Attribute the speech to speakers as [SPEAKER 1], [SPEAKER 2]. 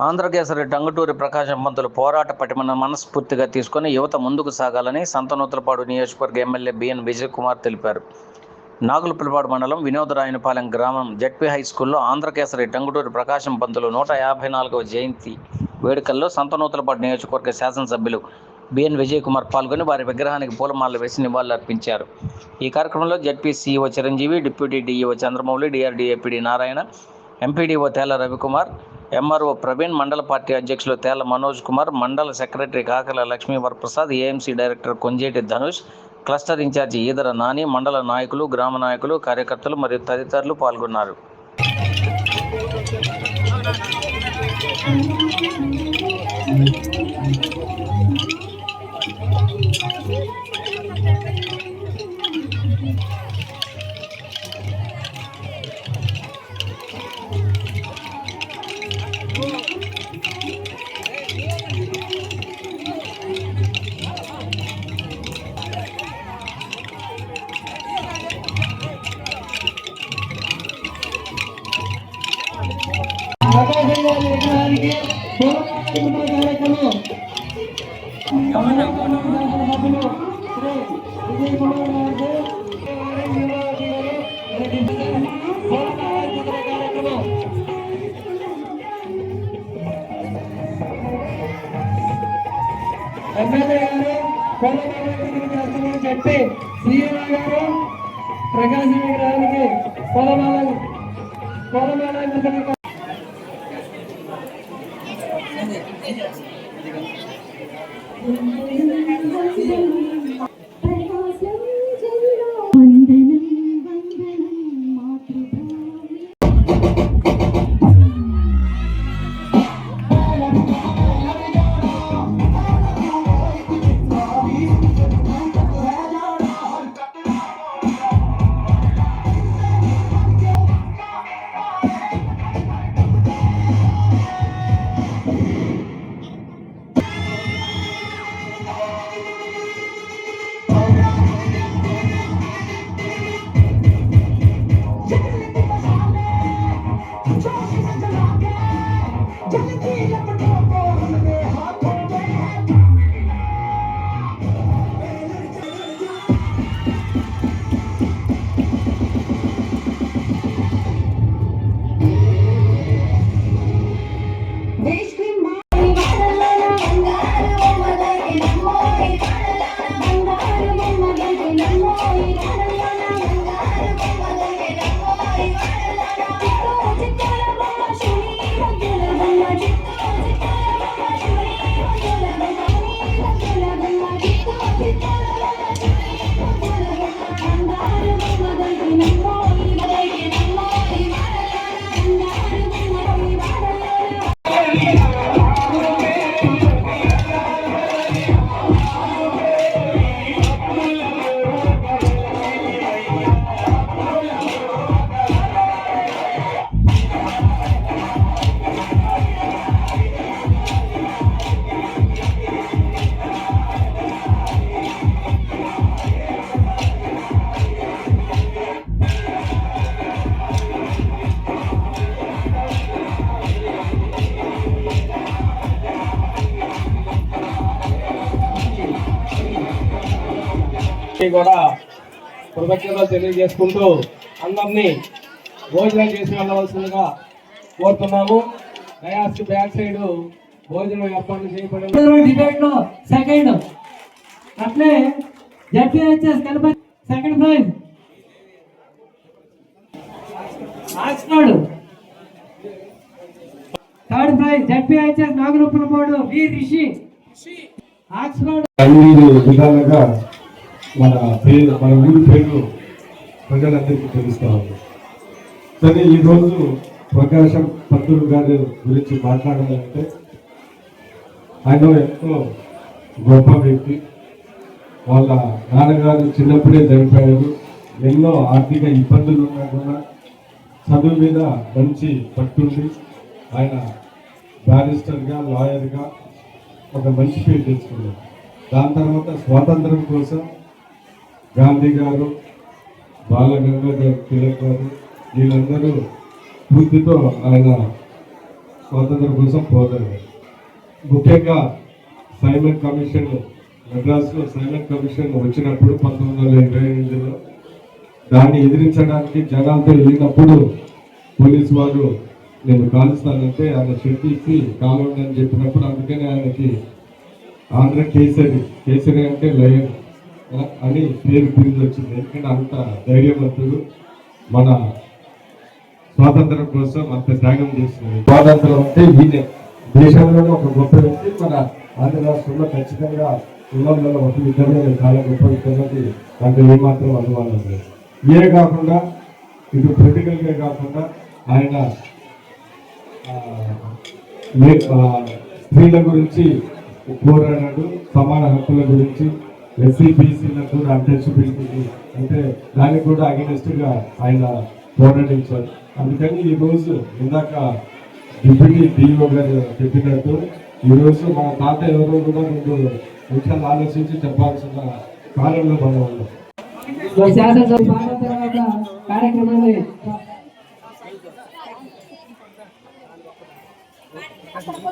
[SPEAKER 1] ఆంధ్రకేసరి టంగుటూరి ప్రకాశం పంతులు పోరాట పటిమను మనస్ఫూర్తిగా తీసుకుని యువత ముందుకు సాగాలని సంతనూతలపాడు నియోజకవర్గ ఎమ్మెల్యే బిఎన్ విజయ్ కుమార్ తెలిపారు. నాగులపులపాడు మండలం వినోదరాయనపాలెం గ్రామం జెడ్పీ హై స్కూల్లో ఆంధ్రకేసరి టంగుటూరి ప్రకాశం పంతులు 154వ జయంతి వేడుకల్లో సంతనూతలపాడు నియోజకవర్గ శాసనసభ్యులు బిఎన్ విజయ్ కుమార్ పాల్గొని వారి విగ్రహానికి పూలమాలలు వేసి నివాళులర్పించారు. ఈ కార్యక్రమంలో ZP CEO Chiranjeevi, deputy DEO Chandramouli, DRDA PD Narayana, MPDO Tela Ravikumar, MRO Praveen, మండల పార్టీ అధ్యక్షులు తేల మనోజ్ కుమార్, మండల secretary Kakala Lakshmi Varaprasad, AMC director Konjeti Dhanush, cluster incharge Edara Nani, మండల నాయకులు, గ్రామ నాయకులు, కార్యకర్తలు మరియు తదితరులు పాల్గొన్నారు.
[SPEAKER 2] చెప్పి సీఎం గారు ప్రకాశం విగ్రహానికి పొలమాల కూడా కృతజ్ఞతలు తెలియజేసుకుంటూ అందరినీ భోజనం చేసి వెళ్ళవలసిందిగా కోరుతున్నాము. డయాస్ బ్యాక్ సైడ్ భోజనం ఏర్పాట్లు చేయబడింది. సెకండ్ అట్లే ZPHS Ganapathi second prize, Oxford third prize, ZPHS Nagulapulapadu V Rishi Oxford.
[SPEAKER 3] విధాలుగా మన ఊరి పేరు ప్రజలందరికీ తెలుస్తా ఉంది. సరే, ఈరోజు ప్రకాశం పంతులు గారి గురించి మాట్లాడాలంటే ఆయన ఎంతో గొప్ప వ్యక్తి. వాళ్ళ నాన్నగారు చిన్నప్పుడే చనిపోయారు. ఎన్నో ఆర్థిక ఇబ్బందులు ఉన్నా కూడా చదువు మీద మంచి పట్టుంది. ఆయన బ్యారిస్టర్గా, లాయర్గా ఒక మంచి పేరు తెచ్చుకున్నారు. దాని తర్వాత స్వాతంత్రం కోసం గాంధీ గారు, బాలగంగాధర్ తిలక్ గారు వీళ్ళందరూ పూర్తితో ఆయన స్వాతంత్రం కోసం పోరాడారు. ముఖ్యంగా సైమన్ కమిషన్, మద్రాసులో సైమన్ కమిషన్ వచ్చినప్పుడు 1928లో దాన్ని ఎదిరించడానికి జనాలతో వెళ్ళినప్పుడు పోలీసు వారు నేను కాలుస్తానంటే ఆయన షెట్టిసి కాలండి అని చెప్పినప్పుడు అందుకని ఆయనకి ఆంధ్ర కేసరి అంటే లయన్ అని పేరు బిరుదు వచ్చింది. ఎందుకంటే అంత ధైర్యవంతుడు, మన స్వాతంత్రం కోసం అంత త్యాగం చేస్తుంది. స్వాతంత్రం అంటే ఈయన దేశంలోనే ఒక గొప్ప వ్యక్తి. మన ఆంధ్ర రాష్ట్రంలో ఖచ్చితంగా ఉన్నందులో ఒక విధంగా చాలా గొప్ప వ్యక్తి, దాంట్లో ఏమాత్రం అనుమానం లేదు. ఇదే కాకుండా ఇటు పొలిటికల్గా కాకుండా ఆయన స్త్రీల గురించి పోరాడాడు, సమాన హక్కుల గురించి, ఎస్సీ బీసీలకు కూడా అన్టచబిలిటీ అంటే దానికి కూడా అగెనిస్ట్గా ఆయన పోరాడించారు. అందుకని ఈరోజు ఇందాక డిప్యూటీ డిఓ గారు చెప్పినట్టు ఈరోజు మన తాత ఎవరో కూడా 2 నిమిషాలు ఆలోచించి చెప్పాల్సిన కాలంలో మనం ఉన్నాం.
[SPEAKER 2] శాసనసభ పాడిన తర్వాత కార్యక్రమాన్ని
[SPEAKER 4] అక్కడ